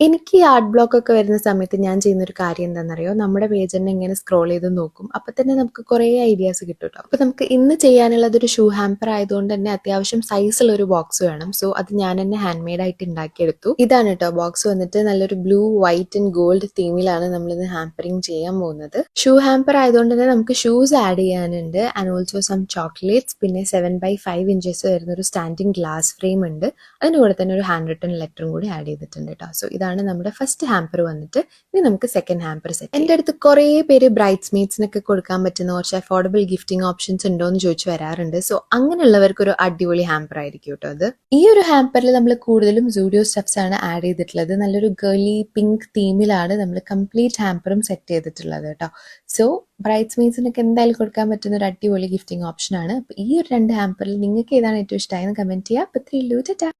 എനിക്ക് ഈ art block ഒക്കെ വരുന്ന സമയത്ത് ഞാൻ ചെയ്യുന്നൊരു കാര്യം എന്താണെന്നറിയോ? നമ്മുടെ പേജ് തന്നെ ഇങ്ങനെ സ്ക്രോൾ ചെയ്ത് നോക്കും. അപ്പൊ തന്നെ നമുക്ക് കുറേ ഐഡിയാസ് കിട്ടും ട്ടോ. അപ്പൊ നമുക്ക് ഇന്ന് ചെയ്യാനുള്ളത് ഒരു ഷൂ ഹാമ്പർ ആയതുകൊണ്ട് തന്നെ അത്യാവശ്യം സൈസുള്ള ഒരു ബോക്സ് വേണം. സോ അത് ഞാൻ തന്നെ ഹാൻഡ് മെയ്ഡ് ആയിട്ട് ഉണ്ടാക്കിയെടുത്തു. ഇതാണ് കേട്ടോ ബോക്സ് വന്നിട്ട് നല്ലൊരു ബ്ലൂ, വൈറ്റ് ആൻഡ് ഗോൾഡ് തീമിലാണ് നമ്മളിന്ന് ഹാമ്പറിങ് ചെയ്യാൻ പോകുന്നത്. ഷൂ ഹാമ്പർ ആയതുകൊണ്ട് തന്നെ നമുക്ക് ഷൂസ് ആഡ് ചെയ്യാനുണ്ട് ആൻഡ് ഓൾസോ സം ചോക്ലേറ്റ്സ്, പിന്നെ 7x5 ഇഞ്ചസ് വരുന്ന ഒരു സ്റ്റാൻഡിങ് ഗ്ലാസ് ഫ്രെയിം ഉണ്ട്. അതിന് കൂടെ തന്നെ ഒരു ഹാൻഡ് റിട്ടൺ ലെറ്ററും കൂടി ആഡ് ചെയ്തിട്ടുണ്ട് കേട്ടോ. സോ ഇതാണ് നമ്മുടെ ഫസ്റ്റ് ഹാമ്പർ വന്നിട്ട്. ഇനി നമുക്ക് സെക്കൻഡ് ഹാമ്പർ സെറ്റ്. എൻ്റെ അടുത്ത് കുറേ പേര് ബ്രൈഡ്സ്മെയ്ഡ്സിനൊക്കെ കൊടുക്കാൻ പറ്റുന്ന കുറച്ച് അഫോർഡബിൾ ഗിഫ്റ്റിംഗ് ഓപ്ഷൻസ് ഉണ്ടോ എന്ന് ചോദിച്ചു വരാറുണ്ട്. സോ അങ്ങനെയുള്ളവർക്ക് ഒരു അടിപൊളി ഹാമ്പർ ആയിരിക്കും കേട്ടോ അത്. ഈ ഒരു ഹാമ്പറിൽ നമ്മൾ കൂടുതലും സൂഡിയോ സ്റ്റഫ്സ് ആണ് ആഡ് ചെയ്തിട്ടുള്ളത്. നല്ലൊരു ഗേർലി പിങ്ക് തീമിലാണ് നമ്മൾ കംപ്ലീറ്റ് ഹാമ്പറും സെറ്റ് ചെയ്തിട്ടുള്ളത് കേട്ടോ. സോ ബ്രൈഡ്സ്മെയ്ഡ്സിനൊക്കെ എന്തായാലും കൊടുക്കാൻ പറ്റുന്ന ഒരു അടിപൊളി ഗിഫ്റ്റിംഗ് ഓപ്ഷൻ ആണ്. അപ്പോൾ ഈ ഒരു രണ്ട് ഹാമ്പറിൽ നിങ്ങൾക്ക് ഏതാണ് ഏറ്റവും ഇഷ്ടമായെന്ന് കമന്റ് ചെയ്യുക. അപ്പോൾ 3